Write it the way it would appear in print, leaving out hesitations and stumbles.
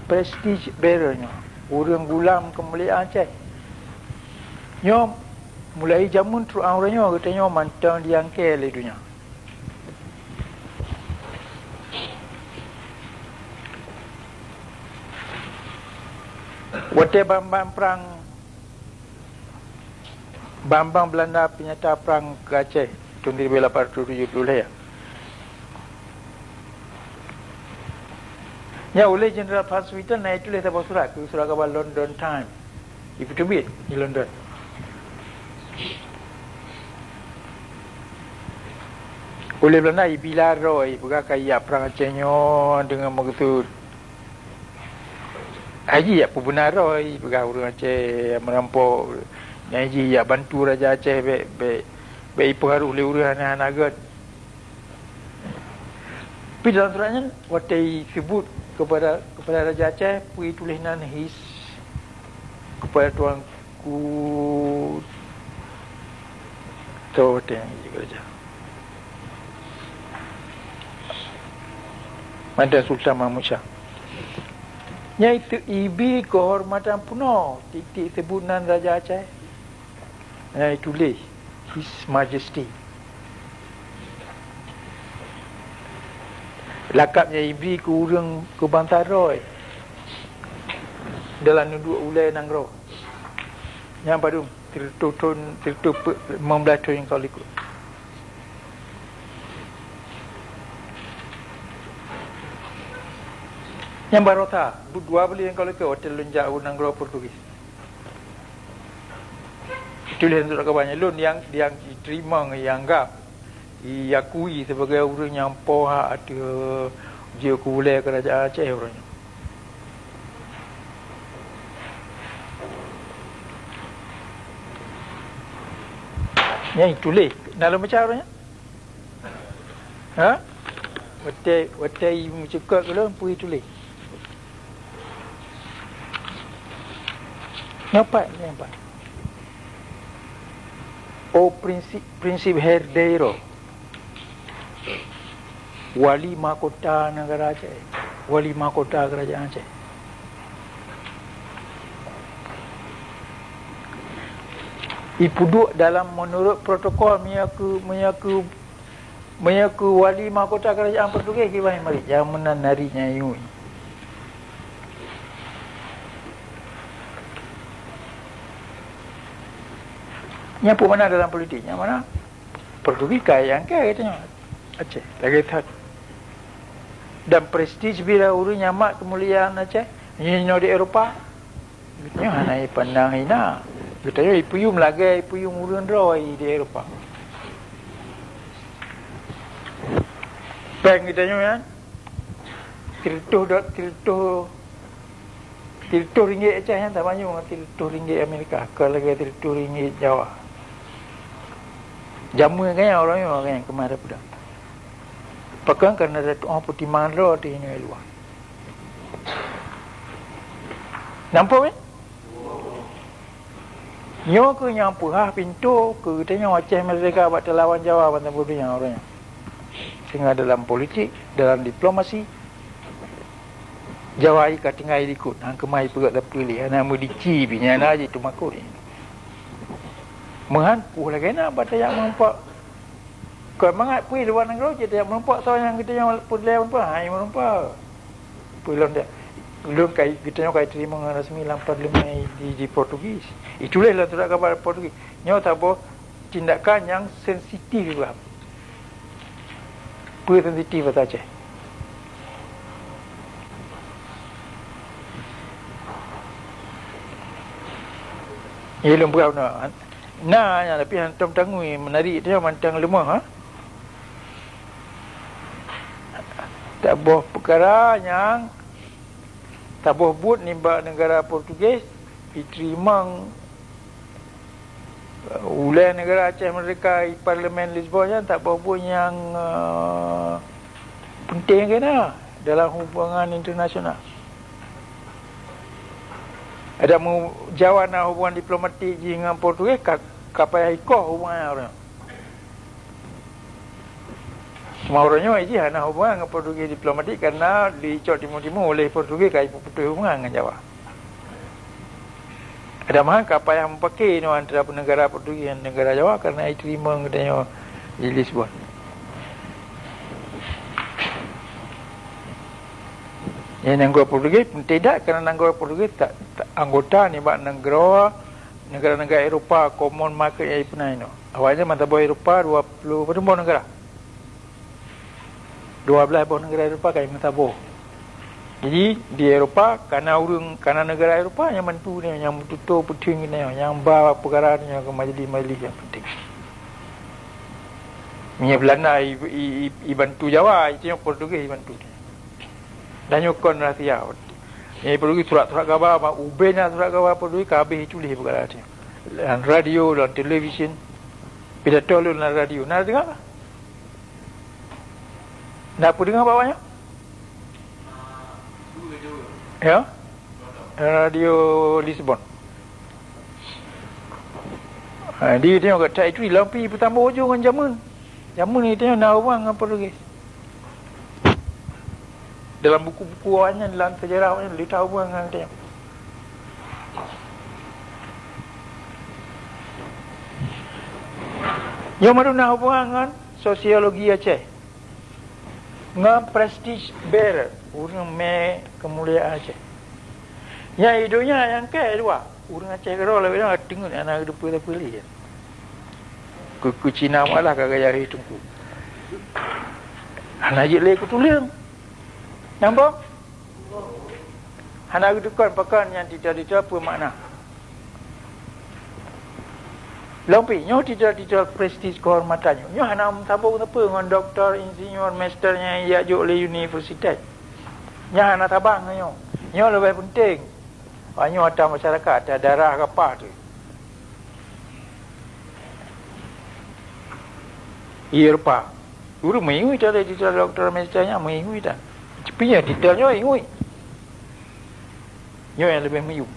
prestige bearernya, orang gulam kemuliaan Aceh. Nyom mulai jamun terus orangnya katanya mantang diangkel itunya. Waktu Bambang Belanda penyata perang ke Aceh tahun 1870 ya. Ya, oleh General Paswitan naik tulis apa surat ke surat khabar London Times. Itu terbit di London. Oleh Belanda bila Roy berkaya perang Acehnya dengan begitu. Haji ya Pembenar Roy berkaya orang Aceh merampok. Haji ya bantu Raja Aceh be iparu oleh orang anak-anak agak. Tapi dalam suratnya waktu sebut kepada Raja Aceh pergi tulisan his kepada tuanku tahu yang kerja Mantan Sultan Mahmud Shah. Iaitu ibi kehormatan penuh titik sebutan Raja Aceh. Tulis His Majesty. Lakapnya ibri ke orang ke Bantaroy dalam duduk ulai Nanggro yang baru tertutup 15 tahun yang kau ikut. Yang baru tak dua beli yang kau ikut hotel Lunjak Nanggro Portugis. Tulis untuk kabarnya lun yang diterima yang anggap diakui sebagai orang yang poha ada dia kulai kerajaan Aceh orangnya. Yang tulis dalam macam orangnya. Ha? Watai mencekak kalau pergi tulis. Nampak. Oh prinsip Herdeiro. Wali Mahkota Negara Aceh, Wali Mahkota Kerajaan Aceh. Duduk dalam menurut protokol menyaku Wali Mahkota Kerajaan Portugis gimana mari yang menanarinya yui. Yang pun mana dalam politik, yang mana Portugis kaya yang kaya katanya Aceh lagi tak. Dan prestige bila urus nyamak kemuliaan Aceh nyino di Eropah katanya hanai pandang hina katanya ipuyum lagi ipuyum urun roy di Eropah bank katanya kan tiltuh ringgit Aceh yang tak banyak tiltuh ringgit Amerika kalau lagi tiltuh ringgit Jawa jamu kan orang yang kemarin pula pakai kerana ada orang pertimbangan roh di ini luar. Nampak kan? Nyo ke nyampu pintu ke katanya Aceh Merdeka buat lawan Jawa bantan bodohnya orangnya. Sehingga dalam politik, dalam diplomasi Jawa ika tinggal ikut. Hang kemai pegat dah pilih. Nama dici binyana aja tu makut ni. Mehan lagi nak bataya mampak. Kau mangat pergi luar negara je dia merompak tahu yang kita yang pulai merompak hai merompak pulang dia belum kita yang terima dengan rasmi lampar lemai di Portugis itulah surat khabar Portugis nyo tak boleh tindakan yang sensitif juga punya sensitif Aceh belum berapa nah tapi hantam tangui menarik dia mantang lemah tak boleh perkara yang tak boleh buat nimba negara Portugis diterima ulai negara Aceh Merdeka di Parlimen Lisbon tak boleh buat yang penting kena dalam hubungan internasional ada menjawab hubungan diplomatik dengan Portugis kapal ikoh hubungan orang Semua orangnya ini hanya hubungan dengan Portugis diplomatik karena dicot timur-timur oleh Portugis kaya putus hubungan dengan Jawa. Ada mahal kapal yang memakai no, antara negara Portugis dan negara Jawa karena itu terima katanya di Lisbon. Yang negara Portugis tidak kerana negara Portugis tak anggota ni bak negara-negara Eropah common market yang pernah ini. Awalnya mata buah Eropah 20 berapa negara? 12 buah negara Eropah kaya mata buah. Jadi di Eropah kerana negara Eropah yang bantu ni, yang tutup penting ni, yang bawa perkara ni ke majlis-majlis yang penting. Minyak Belanda bantu Jawa, itu yang Portugis bantu dia. Dan nyokon rahsia. Yang Portugis surat-surat khabar, ubenya surat khabar Portugis habis tulis perkara dia. Dan radio dan televisyen, pidato dalam radio. Nak dengar? Nak apa dengar bawahnya? Ya, radio Lisbon. Dia tengok kat tak itu lampi bertambah hujung dengan zaman. Zaman ni tengok nak orang dengan Portugis. Dalam buku-buku awalnya, dalam sejarah awalnya, dia tahu orang dengan dia. Yang mana nak hubungan dengan sosiologi Aceh. Dengan prestige bearer. Orang me kemuliaan Aceh. Yang hidupnya yang kaya dua. Orang Aceh kalau lebih dah tengok anak hidup pilih-pilih. Ku Cina malah kagak jari tungku. Anak je leh ku tulang. Nampak? Anak hidup kan pakan yang tidak apa makna. Lampi, nyo tidak prestis kehormatannya. Nyo anak tabung apa dengan doktor, insinyur, masternya yang juk oleh universitas. Nyo anak tabang nyo. Nyo lebih penting. Nyo ada masyarakat, ada darah ke apa tu. Eropah. Guru mengingui tak ada titel doktor masternya, mengingui tak. Cepinya titelnya ingui. Nyo yang lebih mengingui.